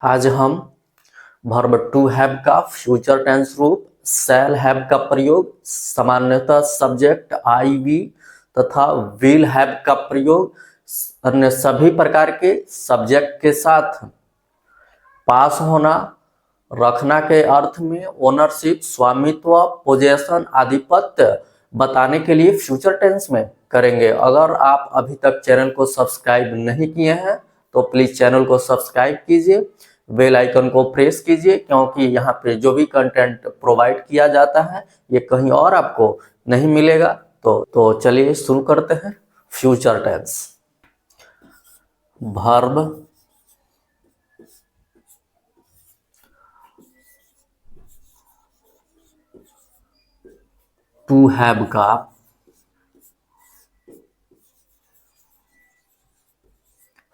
आज हम verb to have का फ्यूचर टेंस रूप, शैल हैव का प्रयोग, सामान्यतः सब्जेक्ट आई वी तथा विल हैव का प्रयोग अन्य सभी प्रकार के सब्जेक्ट के साथ पास होना, रखना के अर्थ में ओनरशिप, स्वामित्व, पोजेशन, आधिपत्य बताने के लिए फ्यूचर टेंस में करेंगे। अगर आप अभी तक चैनल को सब्सक्राइब नहीं किए हैं तो प्लीज चैनल को सब्सक्राइब कीजिए, बेल आइकन को प्रेस कीजिए, क्योंकि यहाँ पे जो भी कंटेंट प्रोवाइड किया जाता है ये कहीं और आपको नहीं मिलेगा। तो चलिए शुरू करते हैं। Future tense, verb to have का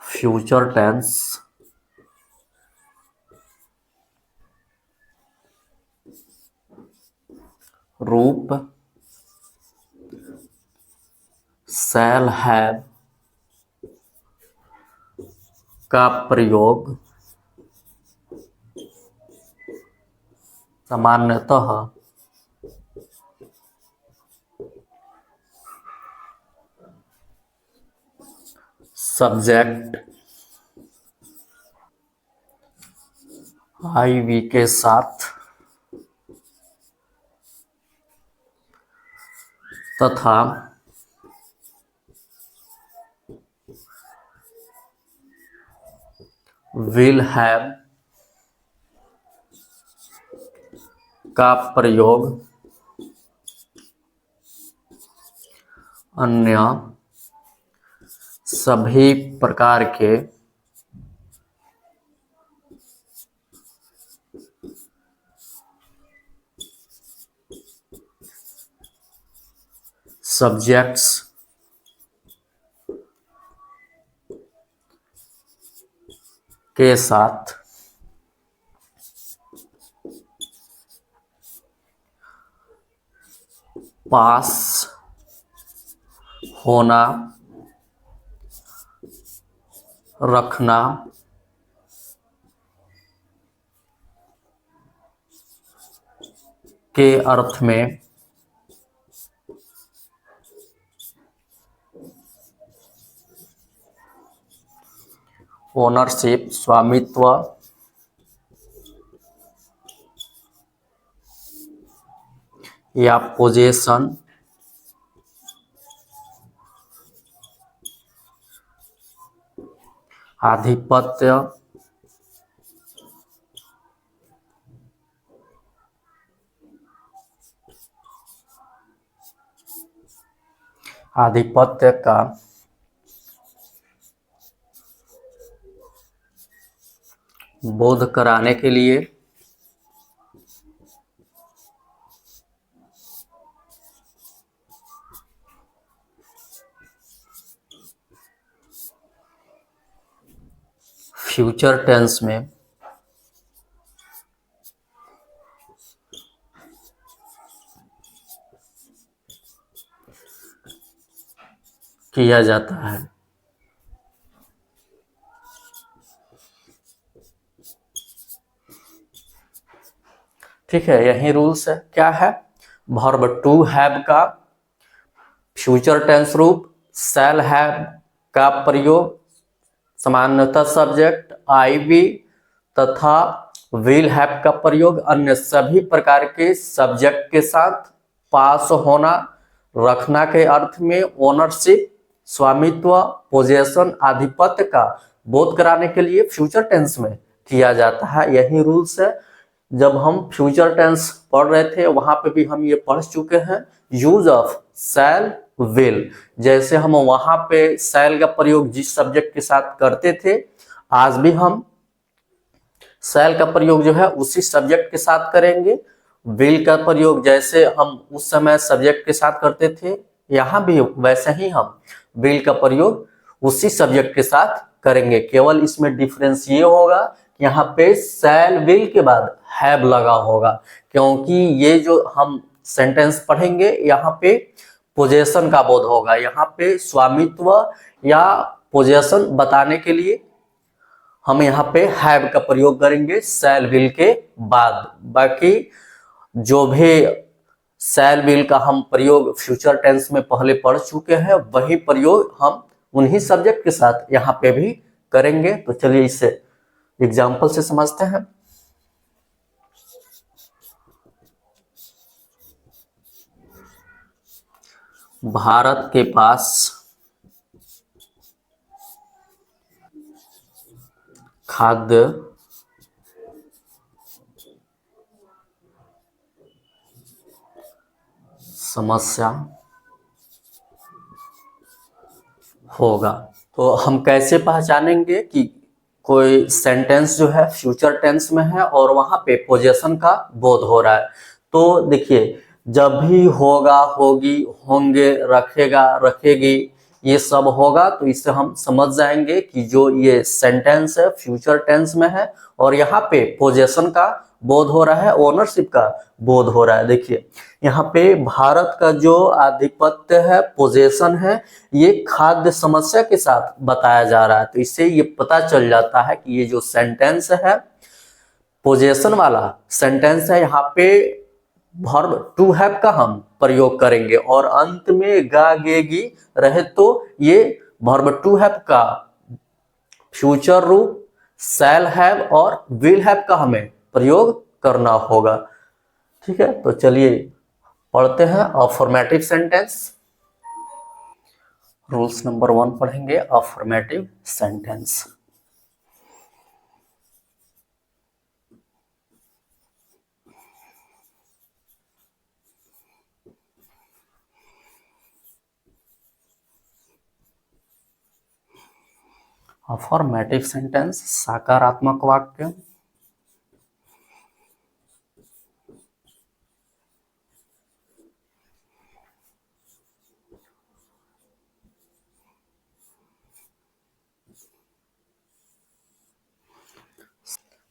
फ्यूचर टेंस रूप शैल हैव का प्रयोग सामान्यतः सब्जेक्ट आई वी के साथ तथा विल हैव का प्रयोग अन्य सभी प्रकार के सब्जेक्ट्स के साथ पास होना, रखना के अर्थ में ओनरशिप, स्वामित्व, या पोजेशन, आधिपत्य, आधिपत्य का बोध कराने के लिए फ्यूचर टेंस में किया जाता है। ठीक है, यही रूल्स है। क्या है? वर्ब टू हैव का फ्यूचर टेंस रूप शैल हैव का प्रयोग सामान्यतः सब्जेक्ट आई वी तथा विल हैव का प्रयोग अन्य सभी प्रकार के सब्जेक्ट के साथ पास होना, रखना के अर्थ में ओनरशिप, स्वामित्व, पोजेशन, आधिपत्य का बोध कराने के लिए फ्यूचर टेंस में किया जाता है। यही रूल्स है। जब हम फ्यूचर टेंस पढ़ रहे थे वहां पे भी हम ये पढ़ चुके हैं, यूज ऑफ शैल विल। जैसे हम वहां पे शैल का प्रयोग जिस सब्जेक्ट के साथ करते थे, आज भी हम शैल का प्रयोग जो है उसी सब्जेक्ट के साथ करेंगे। विल का प्रयोग जैसे हम उस समय सब्जेक्ट के साथ करते थे, यहाँ भी वैसे ही हम विल का प्रयोग उसी सब्जेक्ट के साथ करेंगे। केवल इसमें डिफरेंस ये होगा कि यहाँ पे शैल विल के बाद हैव लगा होगा, क्योंकि ये जो हम सेंटेंस पढ़ेंगे यहाँ पे पोजेशन का बोध होगा। यहाँ पे स्वामित्व या पोजेशन बताने के लिए हम यहाँ पे हैव का प्रयोग करेंगे शैल विल के बाद। बाकी जो भी शैल विल का हम प्रयोग फ्यूचर टेंस में पहले पढ़ चुके हैं, वही प्रयोग हम उन्हीं सब्जेक्ट के साथ यहाँ पे भी करेंगे। तो चलिए इसे एग्जाम्पल से समझते हैं। भारत के पास खाद्य समस्या होगा। तो हम कैसे पहचानेंगे कि कोई सेंटेंस जो है फ्यूचर टेंस में है और वहां पे पोजेशन का बोध हो रहा है? तो देखिए, जब भी होगा, होगी, होंगे, रखेगा, रखेगी, ये सब होगा तो इससे हम समझ जाएंगे कि जो ये सेंटेंस है फ्यूचर टेंस में है और यहाँ पे पोजेशन का बोध हो रहा है, ओनरशिप का बोध हो रहा है। देखिए यहाँ पे भारत का जो आधिपत्य है, पोजेशन है, ये खाद्य समस्या के साथ बताया जा रहा है। तो इससे ये पता चल जाता है कि ये जो सेंटेंस है पोजेशन वाला सेंटेंस है, यहाँ पे वर्ब टू हैव का हम प्रयोग करेंगे और अंत में गा गेगी रहे तो ये वर्ब टू हैव का फ्यूचर रूप शैल हैव और विल हैव का हमें प्रयोग करना होगा। ठीक है, तो चलिए पढ़ते हैं अफर्मेटिव सेंटेंस। रूल्स नंबर 1 पढ़ेंगे, अफर्मेटिव सेंटेंस। अफर्मेटिव सेंटेंस सकारात्मक वाक्य,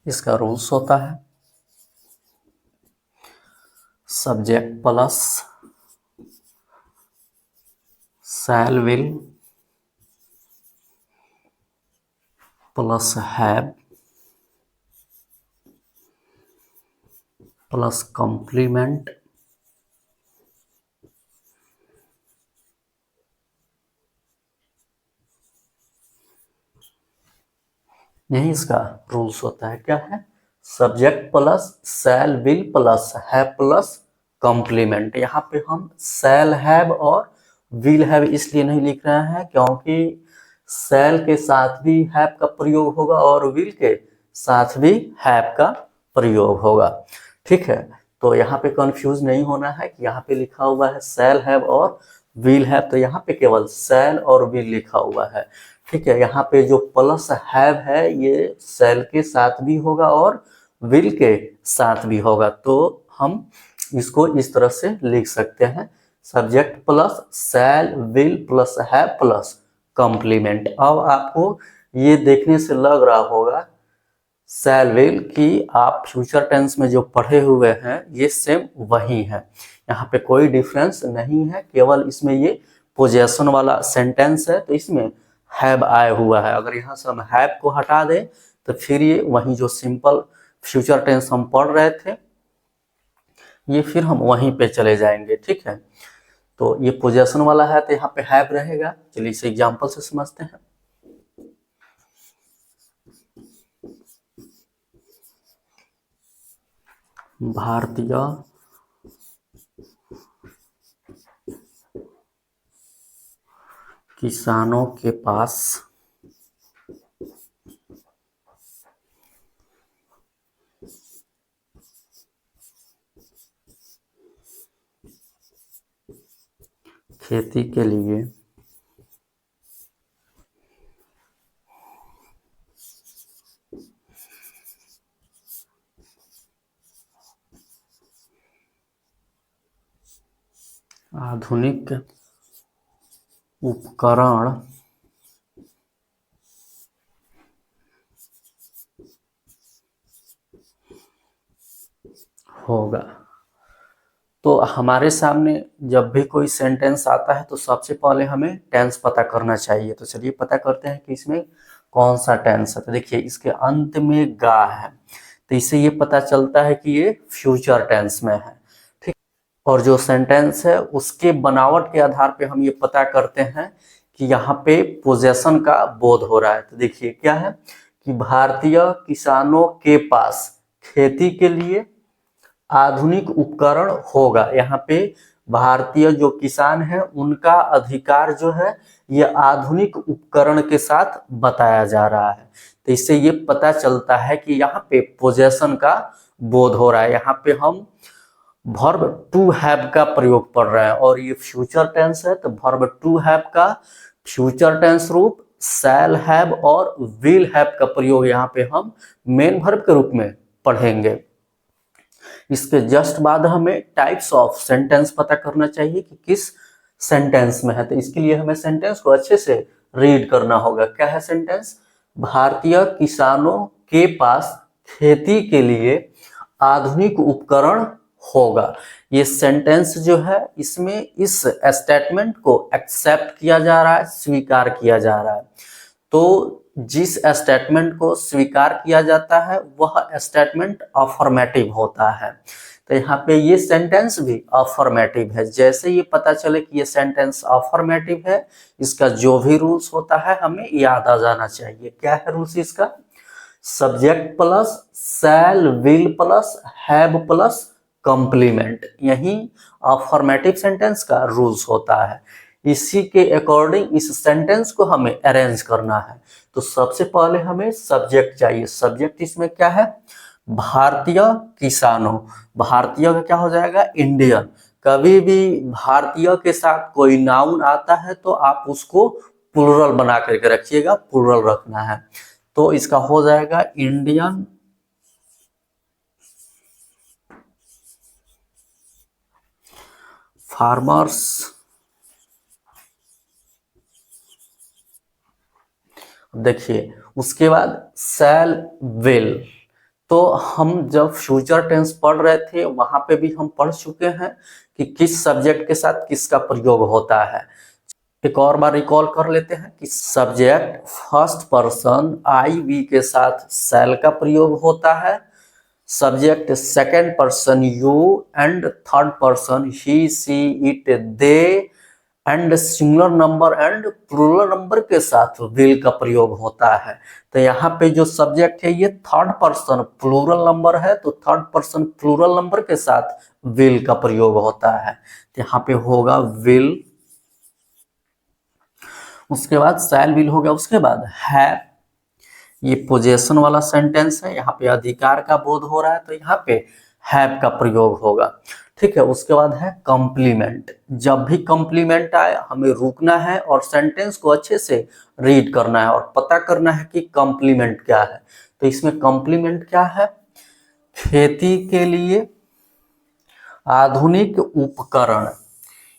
इसका रूल्स होता है subject plus shall will plus have plus complement यही इसका रूल्स होता है। क्या है? Subject plus shall will plus have plus complement. यहाँ पे हम शैल हैव और विल हैव इसलिए नहीं लिख रहे हैं क्योंकि शैल के साथ भी हैव का प्रयोग होगा और विल के साथ भी हैव का प्रयोग होगा। ठीक है, तो यहाँ पे कंफ्यूज नहीं होना है कि यहाँ पे लिखा हुआ है शैल हैव और विल हैव, तो यहाँ पे केवल शैल और विल लिखा हुआ है। ठीक है, यहाँ पे जो प्लस हैव है ये शैल के साथ भी होगा और विल के साथ भी होगा। तो हम इसको इस तरह से लिख सकते हैं subject plus shall will plus have plus complement. अब आपको ये देखने से लग रहा होगा शैल विल कि आप फ्यूचर टेंस में जो पढ़े हुए हैं ये सेम वही है, यहाँ पे कोई डिफरेंस नहीं है, केवल इसमें ये पोजेशन वाला सेंटेंस है तो इसमें हैव आया हुआ है। अगर यहाँ से हम हैव को हटा दें तो फिर ये वही जो सिंपल फ्यूचर टेंस हम पढ़ रहे थे ये फिर हम वहीं पे चले जाएंगे। ठीक है, तो ये पोजेशन वाला है तो यहाँ पे हैव रहेगा। चलिए इसे एग्जाम्पल से समझते हैं। भारतीय किसानों के पास खेती के लिए आधुनिक उपकरण होगा। तो हमारे सामने जब भी कोई सेंटेंस आता है तो सबसे पहले हमें टेंस पता करना चाहिए। तो चलिए पता करते हैं कि इसमें कौन सा टेंस है? तो देखिए इसके अंत में गा है, तो इससे ये पता चलता है कि ये फ्यूचर टेंस में है। ठीक, और जो सेंटेंस है उसके बनावट के आधार पे हम ये पता करते हैं कि यहाँ पे पोजेशन का बोध हो रहा है। तो देखिए क्या है कि भारतीय किसानों के पास खेती के लिए आधुनिक उपकरण होगा। यहाँ पे भारतीय जो किसान है उनका अधिकार जो है ये आधुनिक उपकरण के साथ बताया जा रहा है। तो इससे ये पता चलता है कि यहाँ पे पोजेशन का बोध हो रहा है। यहाँ पे हम वर्ब टू हैव का प्रयोग पढ़ रहे हैं और ये फ्यूचर टेंस है, तो वर्ब टू हैव का फ्यूचर टेंस रूप शैल हैव और विल हैव का प्रयोग यहाँ पे हम मेन वर्ब के रूप में पढ़ेंगे। इसके जस्ट बाद हमें टाइप्स ऑफ सेंटेंस पता करना चाहिए कि किस सेंटेंस में है। तो इसके लिए हमें सेंटेंस को अच्छे से रीड करना होगा। क्या है सेंटेंस? भारतीय किसानों के पास खेती के लिए आधुनिक उपकरण होगा। ये सेंटेंस जो है इसमें इस स्टेटमेंट को एक्सेप्ट किया जा रहा है, स्वीकार किया जा रहा है। तो जिस स्टेटमेंट को स्वीकार किया जाता है वह स्टेटमेंट अफर्मेटिव होता है। तो यहाँ पे ये सेंटेंस भी अफर्मेटिव है। जैसे ये पता चले कि ये सेंटेंस अफर्मेटिव है, इसका जो भी रूल्स होता है हमें याद आ जाना चाहिए। क्या है रूल्स इसका? Subject plus shall will plus have plus complement, यही अफर्मेटिव सेंटेंस का रूल्स होता है। इसी के अकॉर्डिंग इस सेंटेंस को हमें अरेंज करना है। तो सबसे पहले हमें सब्जेक्ट चाहिए। सब्जेक्ट इसमें क्या है? भारतीय किसानों। भारतीय का क्या हो जाएगा? इंडियन। कभी भी भारतीय के साथ कोई नाउन आता है तो आप उसको प्लूरल बना करके रखिएगा, प्लूरल रखना है। तो इसका हो जाएगा इंडियन फार्मर्स देखिए उसके बाद शैल विल। तो हम जब फ्यूचर टेंस पढ़ रहे थे वहां पे भी हम पढ़ चुके हैं कि किस सब्जेक्ट के साथ किसका प्रयोग होता है। एक और बार रिकॉल कर लेते हैं कि subject first person I we के साथ शैल का प्रयोग होता है, subject second person you and third person he she it they and singular number and plural number के साथ विल का प्रयोग होता है। तो यहाँ पे जो सब्जेक्ट है ये थर्ड पर्सन प्लूरल नंबर है, तो थर्ड पर्सन प्लूरल नंबर के साथ विल का प्रयोग होता है। तो यहाँ पे होगा विल, उसके बाद शैल विल हो गया, उसके बाद हैव। ये पोजेशन वाला सेंटेंस है, यहाँ पे अधिकार का बोध हो रहा है तो यहाँ पे हैव का प्रयोग होगा। ठीक है, उसके बाद है कॉम्प्लीमेंट। जब भी कॉम्प्लीमेंट आए हमें रुकना है और सेंटेंस को अच्छे से रीड करना है और पता करना है कि कॉम्प्लीमेंट क्या है। तो इसमें कॉम्प्लीमेंट क्या है? खेती के लिए आधुनिक उपकरण,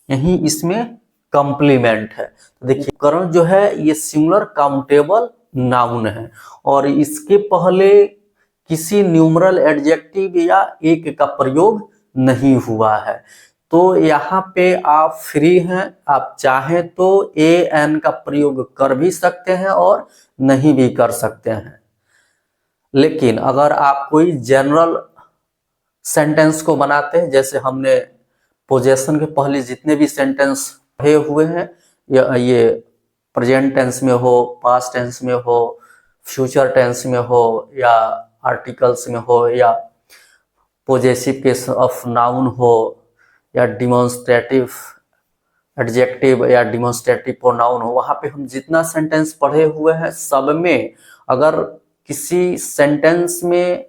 यही इसमें कॉम्प्लीमेंट है। तो देखिए उपकरण जो है ये सिंगुलर काउंटेबल नाउन है और इसके पहले किसी न्यूमरल एडजेक्टिव या एक का प्रयोग नहीं हुआ है। तो यहाँ पे आप फ्री हैं, आप चाहें तो ए एन का प्रयोग कर भी सकते हैं और नहीं भी कर सकते हैं। लेकिन अगर आप कोई जनरल सेंटेंस को बनाते हैं, जैसे हमने पोजेशन के पहले जितने भी सेंटेंस पढ़े हुए हैं, ये प्रेजेंट टेंस में हो, पास्ट टेंस में हो, फ्यूचर टेंस में हो या आर्टिकल्स में हो या पोजेसिव केस ऑफ नाउन हो या डिमॉन्स्ट्रेटिव एडजेक्टिव या डिमॉन्स्ट्रेटिव प्रोनाउन हो, वहाँ पे हम जितना सेंटेंस पढ़े हुए हैं सब में अगर किसी सेंटेंस में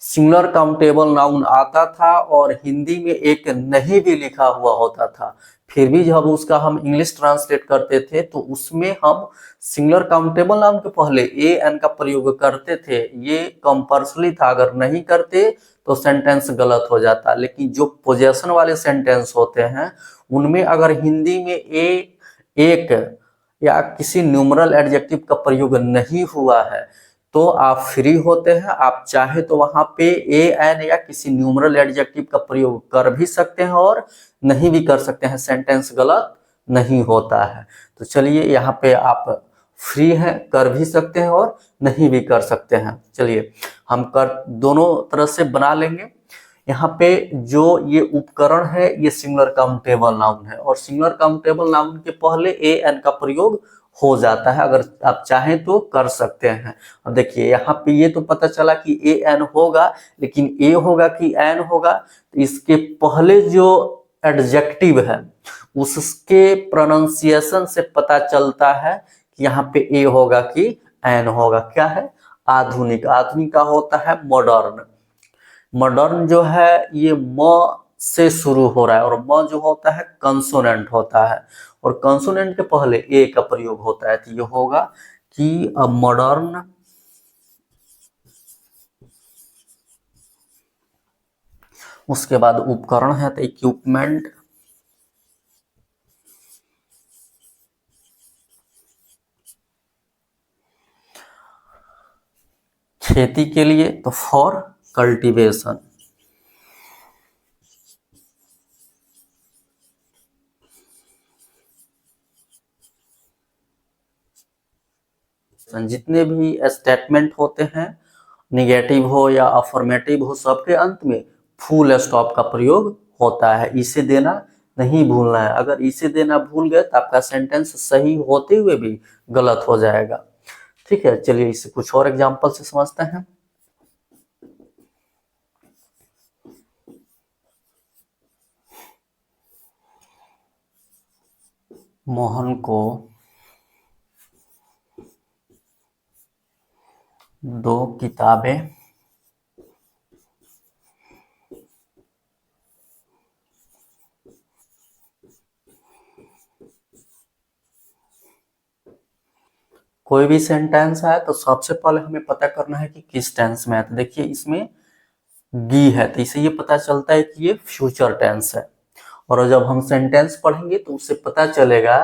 सिंगुलर काउंटेबल नाउन आता था और हिंदी में एक नहीं भी लिखा हुआ होता था, फिर भी जब उसका हम इंग्लिश ट्रांसलेट करते थे तो उसमें हम सिंगुलर काउंटेबल नाउन के पहले ए एन का प्रयोग करते थे। ये कंपल्सरी था, अगर नहीं करते तो सेंटेंस गलत हो जाता। लेकिन जो पोजेशन वाले सेंटेंस होते हैं उनमें अगर हिंदी में एक या किसी न्यूमरल एडजेक्टिव का प्रयोग नहीं हुआ है तो आप फ्री होते हैं, आप चाहे तो वहां पे ए एन या किसी न्यूमरल एडजेक्टिव का प्रयोग कर भी सकते हैं और नहीं भी कर सकते हैं, सेंटेंस गलत नहीं होता है। तो चलिए यहाँ पे आप फ्री है, कर भी सकते हैं और नहीं भी कर सकते हैं। चलिए हम कर दोनों तरह से बना लेंगे। यहाँ पे जो ये उपकरण है ये सिंगुलर काउंटेबल नाउन है, और सिंगुलर काउंटेबल नाउन के पहले ए एन का प्रयोग हो जाता है, अगर आप चाहें तो कर सकते हैं। अब देखिए यहाँ पे ये तो पता चला कि ए एन होगा, लेकिन ए होगा कि एन होगा, तो इसके पहले जो एडजेक्टिव है उसके प्रोनाउंसिएशन से पता चलता है कि यहाँ पे ए होगा कि एन होगा। क्या है? आधुनिक। आधुनिक का होता है मॉडर्न। मॉडर्न जो है ये म से शुरू हो रहा है, और म जो होता है कंसोनेंट होता है, और कंसोनेंट के पहले ए का प्रयोग होता है, तो ये होगा कि मॉडर्न उसके बाद उपकरण है तो इक्विपमेंट, खेती के लिए तो फॉर कल्टीवेशन, जितने भी स्टेटमेंट होते हैं निगेटिव हो या अफर्मेटिव हो, सबके अंत में फुल स्टॉप का प्रयोग होता है। इसे देना नहीं भूलना है, अगर इसे देना भूल गए तो आपका सेंटेंस सही होते हुए भी गलत हो जाएगा। ठीक है, चलिए इसे कुछ और एग्जांपल से समझते हैं। मोहन को 2 किताबें कोई भी सेंटेंस है तो सबसे पहले हमें पता करना है कि किस टेंस में है। तो देखिए इसमें गी है, तो इसे ये पता चलता है कि ये फ्यूचर टेंस है, और जब हम सेंटेंस पढ़ेंगे तो उससे पता चलेगा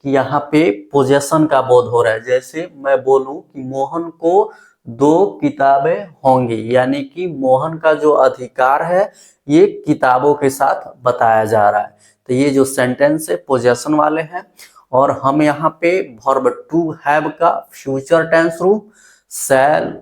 कि यहाँ पे पोजेशन का बोध हो रहा है। जैसे मैं बोलूं कि मोहन को 2 किताबें होंगी, यानी कि मोहन का जो अधिकार है ये किताबों के साथ बताया जा रहा है। तो ये जो सेंटेंस है पोजेशन वाले हैं, और हम यहाँ पे वर्ब टू हैव का फ्यूचर टेंस रूप शैल,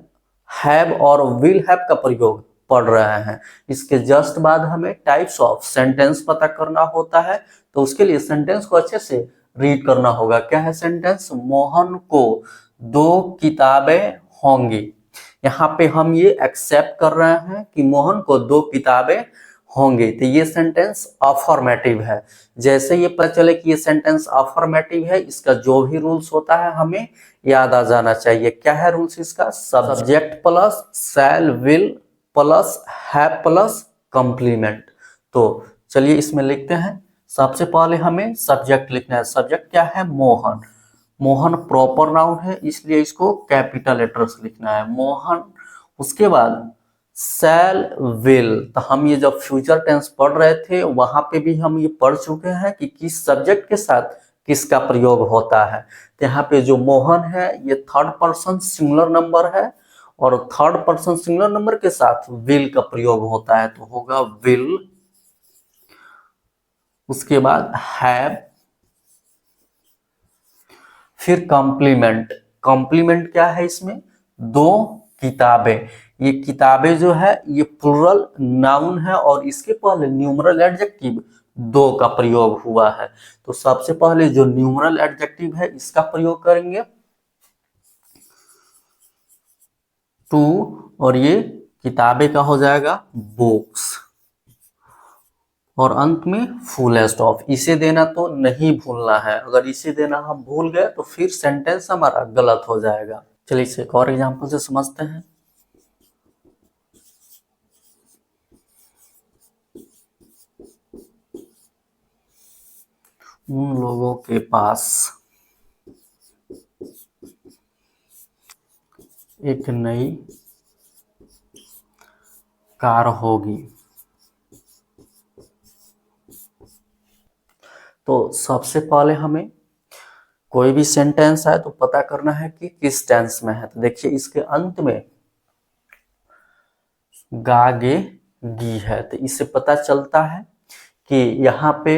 हैव और विल हैव का प्रयोग पढ़ रहे हैं। इसके जस्ट बाद हमें टाइप्स ऑफ सेंटेंस पता करना होता है, तो उसके लिए सेंटेंस को अच्छे से रीड करना होगा। क्या है सेंटेंस? मोहन को 2 किताबें होंगी। यहाँ पे हम ये एक्सेप्ट कर रहे हैं कि मोहन को 2 किताबें होंगे, तो ये सेंटेंस अफर्मेटिव है। जैसे ये पता चले कि ये सेंटेंस अफर्मेटिव है, इसका जो भी रूल्स होता है हमें याद आ जाना चाहिए। क्या है रूल्स इसका? Subject plus shall will plus have plus complement. तो चलिए इसमें लिखते हैं। सबसे पहले हमें सब्जेक्ट लिखना है। सब्जेक्ट क्या है? मोहन। मोहन प्रॉपर नाउन है, इसलिए इसको कैपिटल लेटर्स लिखना है, मोहन। उसके बाद शैल विल, तो हम ये जब फ्यूचर टेंस पढ़ रहे थे वहां पे भी हम ये पढ़ चुके हैं कि किस सब्जेक्ट के साथ किसका प्रयोग होता है। तो यहाँ पे जो मोहन है ये थर्ड पर्सन सिंगुलर नंबर है, और थर्ड पर्सन सिंगुलर नंबर के साथ विल का प्रयोग होता है, तो होगा विल। उसके बाद हैव, फिर कॉम्प्लीमेंट। कॉम्प्लीमेंट क्या है इसमें? 2 किताबें। ये किताबें जो है ये प्लूरल नाउन है, और इसके पहले न्यूमरल एडजेक्टिव 2 का प्रयोग हुआ है। तो सबसे पहले जो न्यूमरल एडजेक्टिव है इसका प्रयोग करेंगे 2, और ये किताबें का हो जाएगा बुक्स, और अंत में फुल स्टॉप। इसे देना तो नहीं भूलना है, अगर इसे देना हम भूल गए तो फिर सेंटेंस हमारा गलत हो जाएगा। चलिए इसे एक और एग्जांपल से समझते हैं। उन लोगों के पास एक नई कार होगी। तो सबसे पहले हमें कोई भी सेंटेंस है तो पता करना है कि किस टेंस में है। तो देखिए इसके अंत में गागे गी है, तो इससे पता चलता है कि यहाँ पे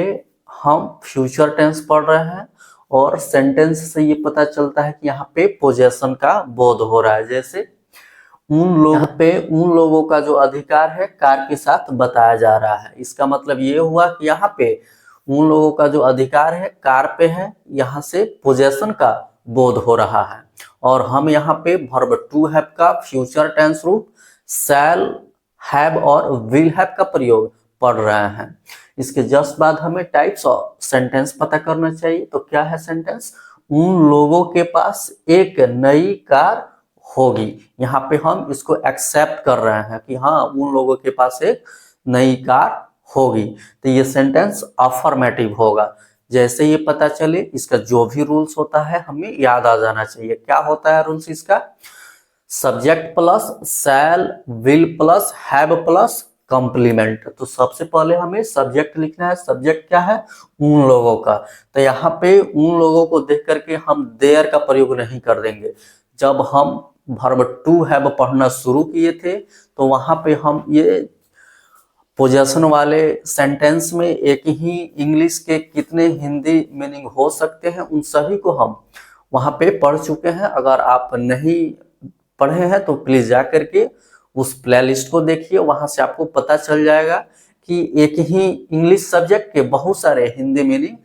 हम फ्यूचर टेंस पढ़ रहे हैं, और सेंटेंस से ये पता चलता है कि यहाँ पे पोजेशन का बोध हो रहा है। जैसे यहाँ पे उन लोगों का जो अधिकार है कार के साथ बताया जा रहा है। इसका मतलब ये हुआ कि यहाँ पे उन लोगों का जो अधिकार है कार पे है, यहाँ से पोजेशन का बोध हो रहा है। और हम यहाँ पे वर्ब टू हैव का फ्यूचर टेंस रूप शैल, हैव और विल हैव का प्रयोग पढ़ रहे हैं। इसके जस्ट बाद हमें टाइप्स ऑफ सेंटेंस पता करना चाहिए। तो क्या है सेंटेंस? उन लोगों के पास एक नई कार होगी। यहाँ पे हम इसको एक्सेप्ट कर रहे हैं कि हाँ उन लोगों के पास एक नई कार होगी। तो ये सेंटेंस अफर्मेटिव होगा। जैसे ये पता चले इसका जो भी रूल्स होता है हमें याद आ जाना चाहिए। क्या होता है रूल्स इसका? Subject plus shall, will plus have plus complement. तो सबसे पहले हमें सब्जेक्ट लिखना है। सब्जेक्ट क्या है? उन लोगों का। तो यहाँ पे उन लोगों को देख करके हम देयर का प्रयोग नहीं कर देंगे। जब हम वर्ब टू हैव पढ़ना शुरू किए थे तो वहां पे हम ये पोजेशन वाले सेंटेंस में एक ही इंग्लिश के कितने हिंदी मीनिंग हो सकते हैं उन सभी को हम वहां पे पढ़ चुके हैं। अगर आप नहीं पढ़े हैं तो प्लीज जा करके उस प्लेलिस्ट को देखिए, वहां से आपको पता चल जाएगा कि एक ही इंग्लिश सब्जेक्ट के बहुत सारे हिंदी मीनिंग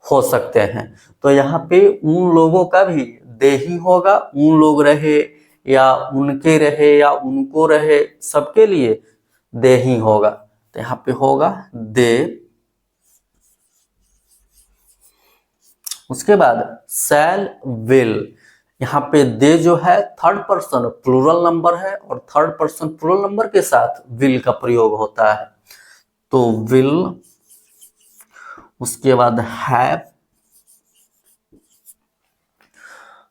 हो सकते हैं। तो यहाँ पे उन लोगों का भी दे ही होगा। उन लोग रहे या उनके रहे या उनको रहे, सबके लिए दे ही होगा। तो यहाँ पे होगा दे। उसके बाद शैल, विल। यहाँ पे दे जो है थर्ड पर्सन प्लूरल नंबर है और थर्ड पर्सन प्लूरल नंबर के साथ विल का प्रयोग होता है। तो विल, उसके बाद हैव,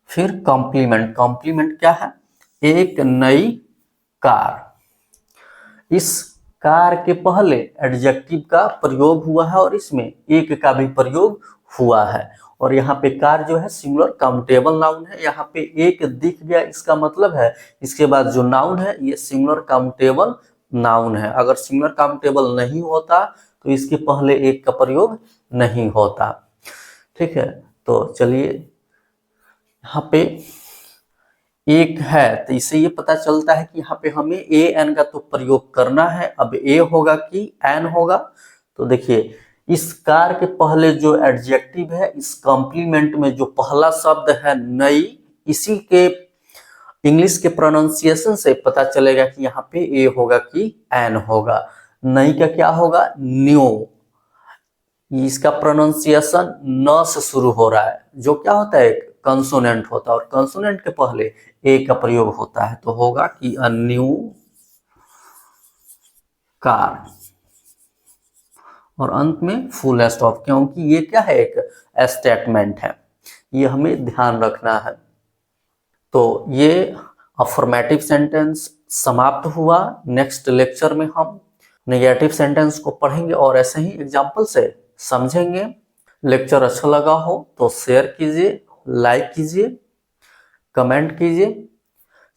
फिर कॉम्प्लीमेंट। कॉम्प्लीमेंट क्या है? एक नई कार। इस कार के पहले एडजेक्टिव का प्रयोग हुआ है और इसमें एक का भी प्रयोग हुआ है। और यहाँ पे कार जो है सिंगुलर काउंटेबल नाउन है। यहाँ पे एक दिख गया, इसका मतलब है इसके बाद जो नाउन है ये सिंगुलर काउंटेबल नाउन है। अगर सिंगुलर काउंटेबल नहीं होता तो इसके पहले एक का प्रयोग नहीं होता। ठीक है, तो चलिए यहाँ पे एक है तो इससे ये पता चलता है कि यहाँ पे हमें ए एन का तो प्रयोग करना है। अब ए होगा कि एन होगा? तो देखिए इस कार के पहले जो एडजेक्टिव है, इस कॉम्प्लीमेंट में जो पहला शब्द है नई, इसी के इंग्लिश के प्रोनाउंसिएशन से पता चलेगा कि यहाँ पे ए होगा कि एन होगा। नई का क्या होगा? न्यू। इसका प्रोनाउंसिएशन न से शुरू हो रहा है, जो क्या होता है एक कंसोनेंट होता है और कंसोनेंट के पहले ए का प्रयोग होता है। तो होगा कि अ न्यू कार। और अंत में फुल स्टॉप, क्योंकि ये क्या है एक स्टेटमेंट है, ये हमें ध्यान रखना है। तो ये अफर्मेटिव सेंटेंस समाप्त हुआ। नेक्स्ट लेक्चर में हम नेगेटिव सेंटेंस को पढ़ेंगे और ऐसे ही एग्जाम्पल से समझेंगे। लेक्चर अच्छा लगा हो तो शेयर कीजिए, लाइक कीजिए, कमेंट कीजिए,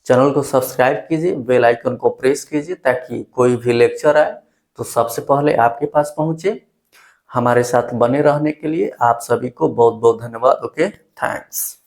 चैनल को सब्सक्राइब कीजिए, बेल आइकन को प्रेस कीजिए ताकि कोई भी लेक्चर आए तो सबसे पहले आपके पास पहुंचे। हमारे साथ बने रहने के लिए आप सभी को बहुत बहुत धन्यवाद। Okay, thanks.